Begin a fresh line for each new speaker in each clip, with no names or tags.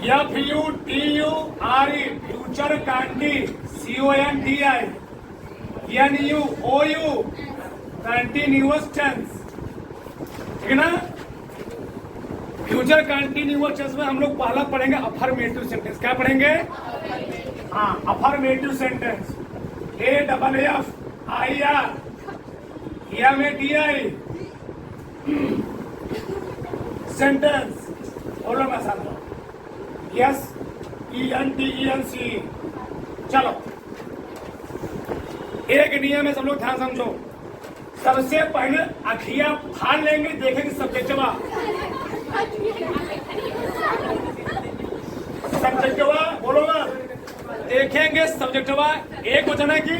FUTURE future कांटी CONTI NUOU continuous tense, ठीक है ना। फ्यूचर कंटिन्यूअस टेंस में हम लोग पहला पढ़ेंगे अफर्मेटिव सेंटेंस। क्या पढ़ेंगे? हाँ, अफर्मेटिव सेंटेंस। AFFIRMATI sentence. बोलो मैं साथ यस ENTENC। चलो, एक नियम है, सब लोग ध्यान समझो। सबसे पहले अखियां फाड़ लेंगे, देखेंगे सब्जेक्टवा। सब्जेक्टवा बोलो ना, देखेंगे सब्जेक्टवा एक वचन है कि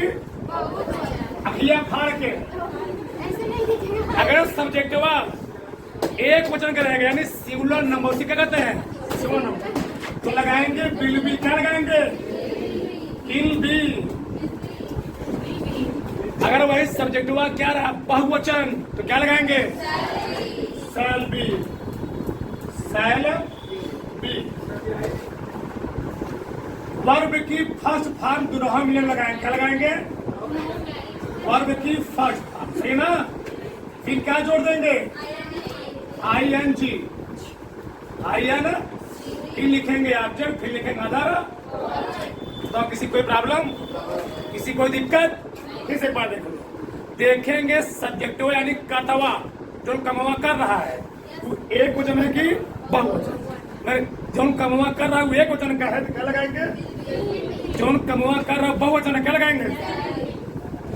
अखियां फाड़ के। अगर सब्जेक्टवा एक वचन का रहेगा यानी सिंगुलर नंबर, उसी क्या कहते हैं? Singular number. तो लगाएंगे विल बी। क्या लगाएंगे? Will be. अगर वही सब्जेक्टवा क्या रहा बहुवचन तो क्या लगाएंगे? Shall be. Shall B. Verb की फर्स्ट फॉर्म दुनों मिलन लगाएंगे। क्या लगाएंगे? वर्ब की फर्स्ट फॉर्म, सही ना। फिर क्या जोड़ देंगे? ING। फिर लिखेंगे ऑब्जेक्ट, फिर लिखेंगे अदर। तो किसी कोई प्रॉब्लम, किसी कोई दिक्कत? फिर से बात देखेंगे सब्जेक्टिव यानी कर्तवा जो कमवा कर रहा है वो एक वचन है कि बहुवचन। जो कमवा कर रहा है वो एक वचन का है तो क्या लगाएंगे? जो कमवा कर रहा है बहुवचन है, क्या लगाएंगे?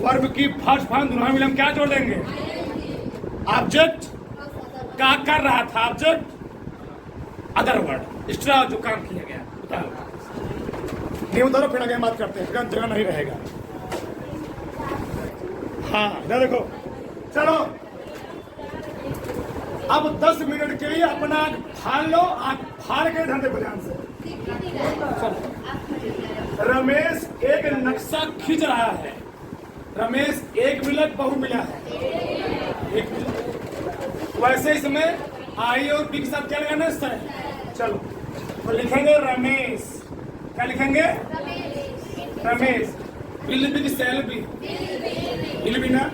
वर्ब की फर्स्ट फॉर्म दोनों मिलन क्या जोड़ देंगे? ऑब्जेक्ट क्या कर रहा था, ऑब्जेक्ट अदर वर्ड एक्स्ट्रा जो काम किया गया उतारो। नहीं उतारो, फिर आगे बात करते हैं, जगह नहीं रहेगा। हाँ इधर देखो। चलो अब 10 मिनट के लिए अपना आँख फाड़ लो, आँख फाड़ के ध्यान देखो ध्यान से। रमेश एक नक्शा खींच रहा है। रमेश एक मिला बहु मिला है, एक मिला। वैसे इसमें आई और बी के साथ क्या लगाना है? चलो तो लिखेंगे रमेश। क्या लिखेंगे? रमेश। विल बी की शैल बी। विल बी ना।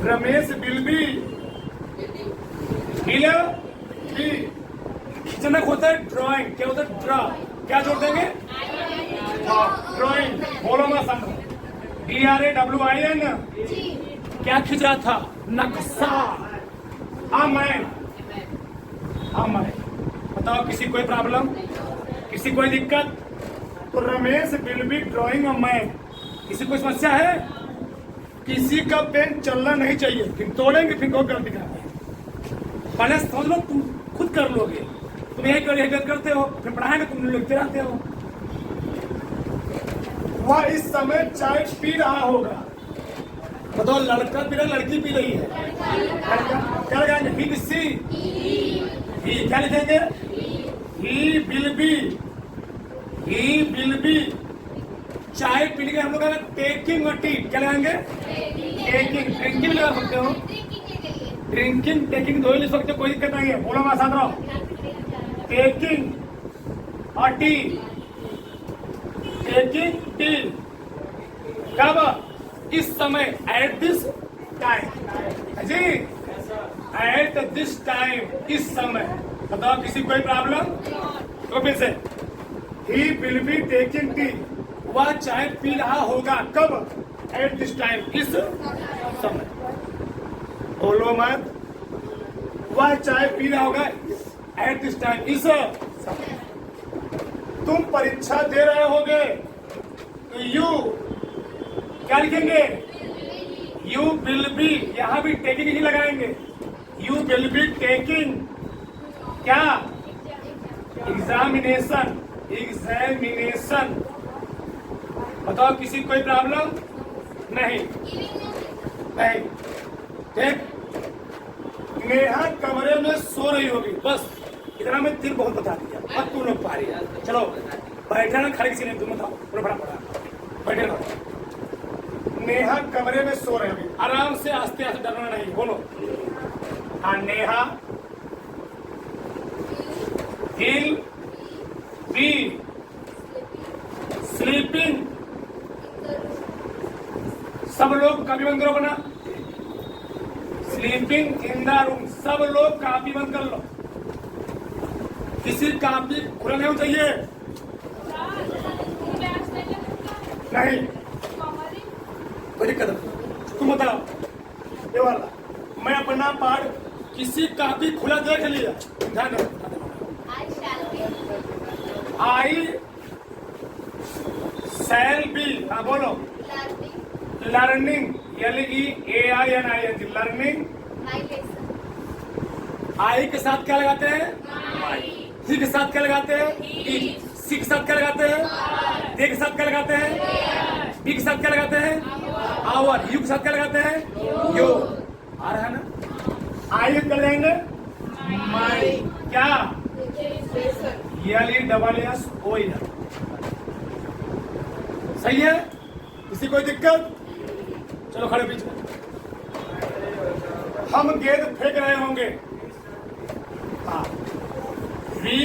Ramesh will be. Will be. खींचना होता है ड्राइंग। क्या होता है? ड्रा। क्या जोड़ देंगे? ड्राइंग। बोलो मैं समझ। DRAWIN। क्या खींच रहा था? नक्शा। मैं बताओ, किसी कोई प्रॉब्लम, किसी कोई दिक्कत? तो Ramesh will be drawing a map. किसी कोई समस्या है? किसी का पेन चलना नहीं चाहिए, फिर तोड़ेंगे, फिर कोई गलती करते हैं। पहले समझ लो, तुम खुद कर लोगे। तुम यही करते हो, फिर पढ़ाएंगे, तुम लिखते रहते हो। वह इस समय चाय पी रहा होगा। बताओ, लड़का पी रहा, लड़की पी रही है। क्या लगाएंगे? ही सी। क्या लिखेंगे? ही विल बी। चाय पीने के हम लोग टेकिंग और टी। क्या लगाएंगे? टेकिंग। ड्रिंकिंग भी लगा सकते हो। ड्रिंकिंग टेकिंग दो ही लिख सकते हो, कोई दिक्कत नहीं है। बोलो मैं साथ रहो। टेकिंग और टी। Taking tea. कब? इस समय। At this time. जी, एट दिस टाइम, इस समय। बताओ, किसी कोई प्रॉब्लम? तो फिर से he will be taking tea. वह चाय पी रहा होगा। कब? एट दिस टाइम, इस समय। बोलो मत। वह चाय पी रहा होगा एट दिस टाइम, इस समय। तुम परीक्षा दे रहे होगे तो यू क्या लिखेंगे? You will be. यहां भी टेकिंग ही लगाएंगे। यू विल बी टेकिंग क्या? एग्जामिनेशन। बताओ, किसी कोई प्रॉब्लम? नहीं। ठीक। नेहा कमरे में सो रही होगी। बस इतना में तीन बहुत बता दिया। अब तुम लोग पा रही। चलो बैठे ना, खड़े किसी ने, तुम बताओ। पूरा बैठे रहो। नेहा कमरे में सो रही होगी। आराम से, आस्ते आस्ते, डरना नहीं। बोलो। हाँ, नेहा विल कापी बंद करो अपना। स्लीपिंग इन द रूम, सब लोग कापी बंद कर लो। किसी कापी खुला नहीं होना चाहिए। नहीं कोई दिक्कत नहीं, तुम बताओ। ये वाला मैं अपना पाठ किसी कापी खुला देख लिया, ध्यान रखो। आई शैल बी, हाँ बोलो। Learning, LEAINING, learning. आई के साथ क्या लगाते हैं? ही के साथ क्या लगाते हैं? सी के साथ क्या लगाते हैं? दे के साथ क्या लगाते हैं? बी के साथ क्या लगाते हैं? आवर। यू के साथ क्या लगाते हैं? यो। आ रहा है ना? आई कर देंगे माई, क्या? LESSON। सही है? किसी कोई दिक्कत? चलो खड़े बीच में। हम गेंद फेंक रहे होंगे। हाँ, बी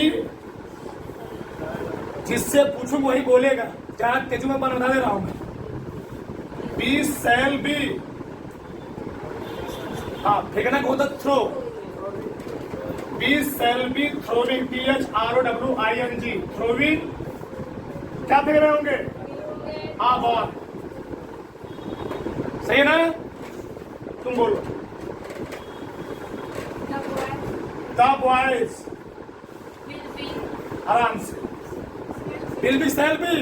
जिससे पूछूं वही बोलेगा। क्या तेजू में बता दे रहा हूं मैं। बी शैल बी, हाँ फेंकना को होता throw. Be shall be throwing, THROWING, throwing. क्या फेंक रहे होंगे? बॉल। सही है ना? तुम बोलो। द बॉयज, आराम से। बिल भी शैल भी,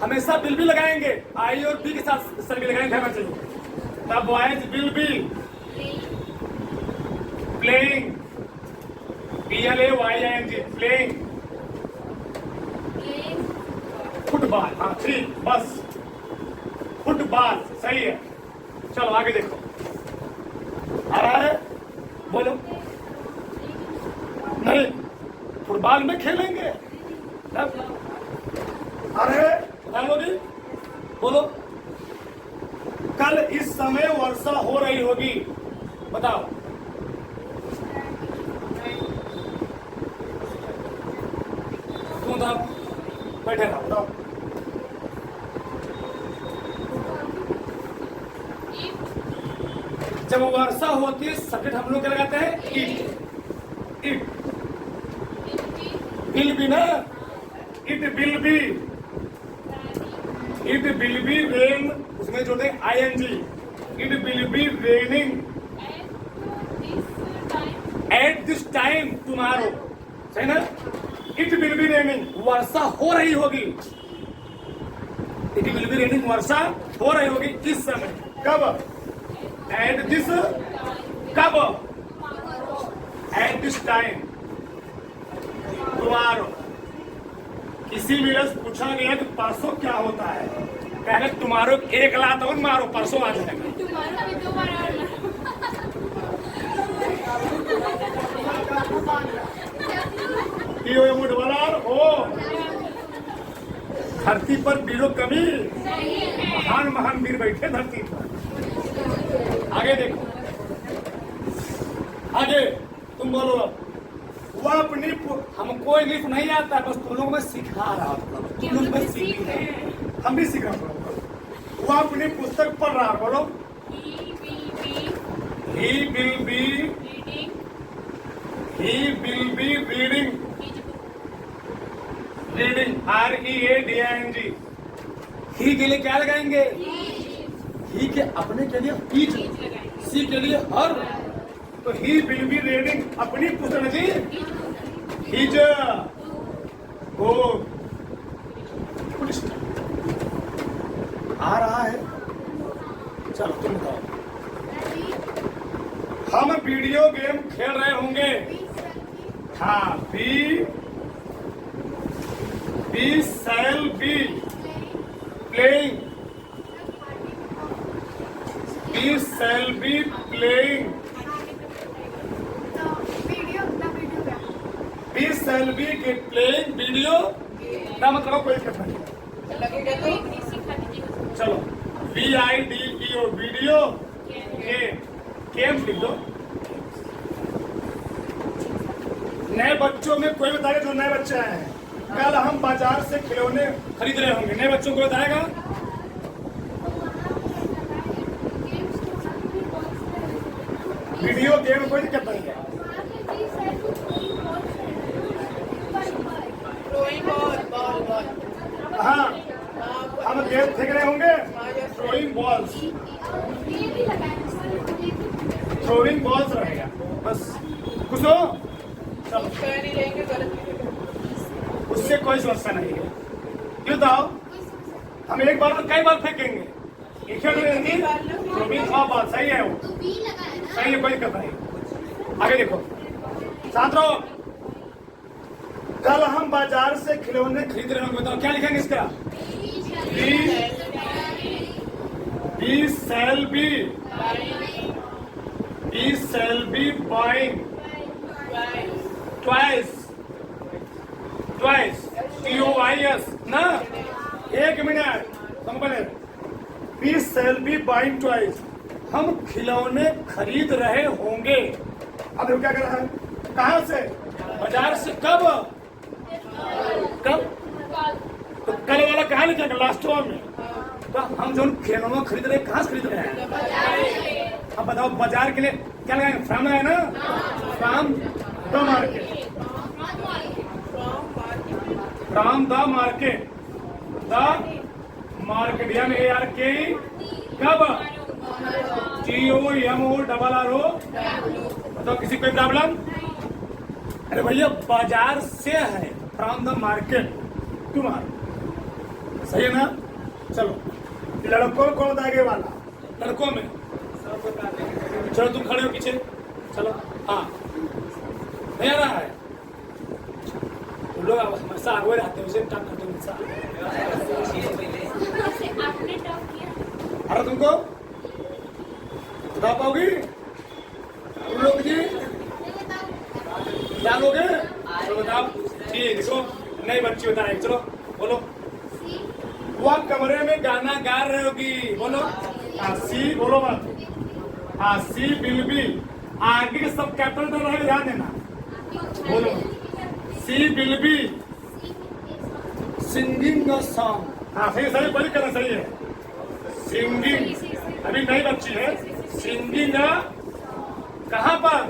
हमेशा बिल भी लगाएंगे। आई और बी के साथ सर भी लगाएंगे, ध्यान चाहिए। The boys will be playing, PLAYING, playing football. हाँ ठीक, बस फुटबॉल सही है। चलो आगे देखो, आ रहा है? बोलो। नहीं, फुटबॉल में खेलेंगे। अरे बोली, बोलो। कल इस समय वर्षा हो रही होगी, बताओ। तुम बताओ, बैठे रहो, बताओ। जब वर्षा होती है सब्जेक्ट हम लोग क्या लगाते हैं? इट। इट विल बी ना, it will be, it will be rain, उसमें जोड़ते हैं ING। It will be raining eight this time tomorrow, सही ना? इट विल बी रेनिंग, वर्षा हो रही होगी। इट विल बी रेनिंग, वर्षा हो रही होगी इस समय। कब? एट दिस, कब? Eight this time tomorrow. किसी भी रस पूछा गया कि परसों क्या होता है, पहले तुम्हारो एक लात और मारो, परसों आ जाएगा। धरती पर वीरों कमी, महान महान वीर बैठे धरती पर। आगे देखो, आगे तुम बोलो। वो अपनी, हमको इंग्लिश नहीं आता, बस तुम लोग में सिखा रहा हूँ, तुम लोग में सीख रहे हैं, हम भी सीख रहे हैं। वो अपनी पुस्तक पढ़ रहा, बोलो। He will be reading, reading, READING। ही के लिए क्या लगाएंगे? ही के अपने के लिए ईच, सी के लिए हर, तो ही विल बी रीडिंग अपनी पुस्तक जी, हिज बुक। आ रहा है? चलो तुम बताओ। हम वीडियो गेम खेल रहे होंगे। हाँ, be shall be playing, be shall be playing, be shall be playing video, क्या मतलब? कोई दिक्कत नहीं। चलो, VIDEO वीडियो गेम लिख दो। नए बच्चों में कोई बताएगा जो नए बच्चे आए हैं? कल हम बाजार से खिलौने खरीद रहे होंगे, नए बच्चों को बताएगा? वीडियो गेम कोई दिक्कत नहीं है। हाँ, हम गेम फेंक रहे होंगे, थ्रोइंग बॉल्स, थ्रोइंग बॉल्स रहेगा बस। खुश हो? चलो, उससे कोई समस्या नहीं है। क्यों बताओ, हम एक बार में कई बार फेंकेंगे, एक बात सही है, वो सही है, कोई दिक्कत नहीं। आगे देखो छात्रों, कल हम बाजार से खिलौने खरीद रहे होंगे, बताओ क्या लिखेंगे इसका? We shall be buying twice TOYS ना, एक minute company, We shall be buying twice, हम खिलौने खरीद रहे होंगे। अब देखो क्या कर रहा है, कहां से? बाजार से। कब? तो कल वाला कहाँ लिखेगा? लास्ट में। तो हम जो खिलौना खरीद रहे हैं, कहाँ से खरीद रहे हैं? अब बताओ, बाजार के लिए क्या लगाएंगे? फ्रॉम है ना, from the market, from the market, the market यानी ARK। कब? TOMORRO। बताओ किसी कोई प्रॉब्लम? अरे भैया बाजार से है, फ्रॉम द मार्केट तुम्हारा, सही है ना? चलो, लड़कों कौन आगे वाला? लड़कों में चलो, तुम खड़े हो पीछे, चलो। हाँ, नहीं आ रहा है? तुम लोग हमेशा आगे रहते हो, उसे टॉप करते हो हमेशा। अरे तुमको बता पाओगी तुम लोग जी? क्या लोगे? चलो बताओ। ठीक, देखो नई बच्ची बता रही, चलो बोलो। वह कमरे में गाना गा रही होगी, बोलो। सी बोलो मत। हाँ, सी विल बी, आगे के सब कैपिटल तो रहेगा, ध्यान देना। बोलो, she will be singing a song. हाँ सही, सही बड़ी करना सही है। सिंगिंग, अभी नई बच्ची है। सिंगिंग कहाँ पर?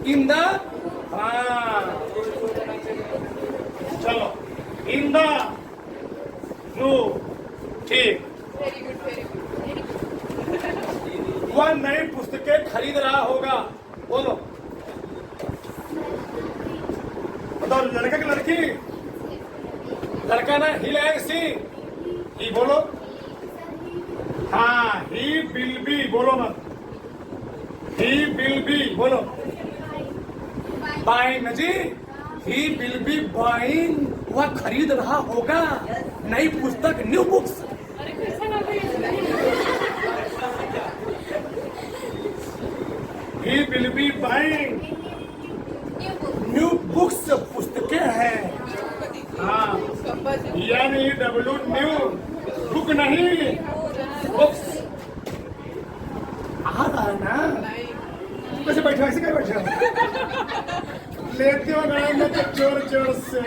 इन द, हाँ चलो, इन द रूम। ठीक, वह नई पुस्तकें खरीद रहा होगा, बोलो। बताओ, लड़का की लड़की? लड़का ना, ही लाएंगे सी, ही बोलो। हाँ, ही विल बी, बोलो मत। ही विल बी, बोलो। बाइंग जी, ही विल बी बाइंग, वह खरीद रहा होगा नई पुस्तक, new books. He will be buying new books, पुस्तकें हैं। हाँ, NEW, न्यू बुक नहीं, बुक्स। आ रहा है ना? कैसे बैठे, ऐसे कैसे बैठे? लेते हो गाएंगे तो जोर जोर से।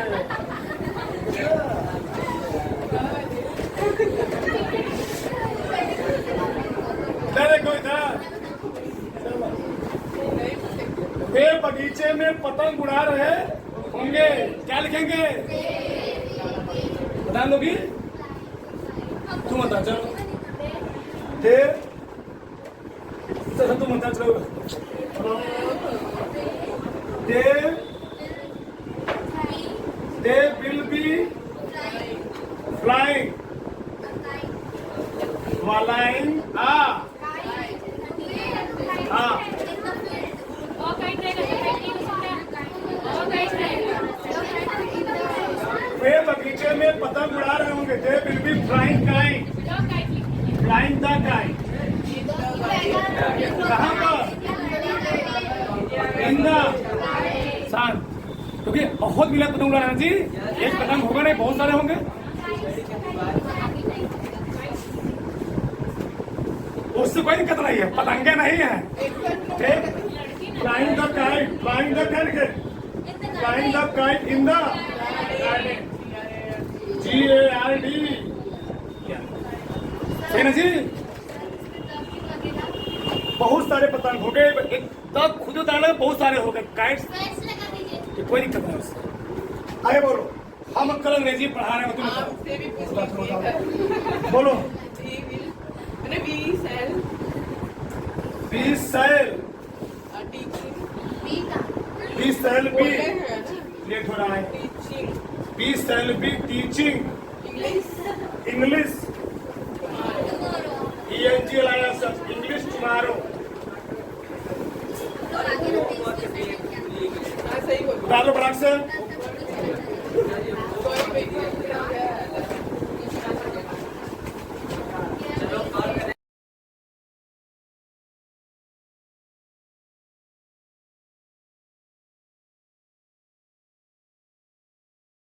कोई था? वे बगीचे में पतंग उड़ा रहे होंगे, क्या लिखेंगे? बता लोगी? तुम बता, चलो। तुम बता, चलो। They will be flying, flying, वे बगीचे में पतंग उड़ा रहे होंगे। They will be flying kite, flying the kite। कहाँ पर? In the sun। क्योंकि बहुत मिला पतंग उड़ाना जी, एक पतंग होगा नहीं, बहुत सारे होंगे। उससे कोई दिक्कत नहीं है, पतंगे नहीं है। Flying the kite, flying the kite, flying the kite in the GARD, सही ना जी? बहुत सारे पतंग हो गए, एक तो खुद उतारना बहुत सारे हो गए काइट्स।
स्पेस लगा दीजिए।
कोई दिक्कत नहीं उससे। आगे बोलो, हम अंकल अंग्रेजी पढ़ा रहे हैं, तुम बताओ।
आपसे भी पूछ लीजिए।
बोलो।
We will, मैंने we shall
be shall,
teaching,
be का
बी सेल बी,
बोलना है ना,
लेट हो रहा है।
teaching
be shall be teaching
English
English,
tomorrow
ENG लाया सब, इंग्लिश टुमारो।
और आगे ना
हाँ सही बोल
डालो बराबर से।
कोई भी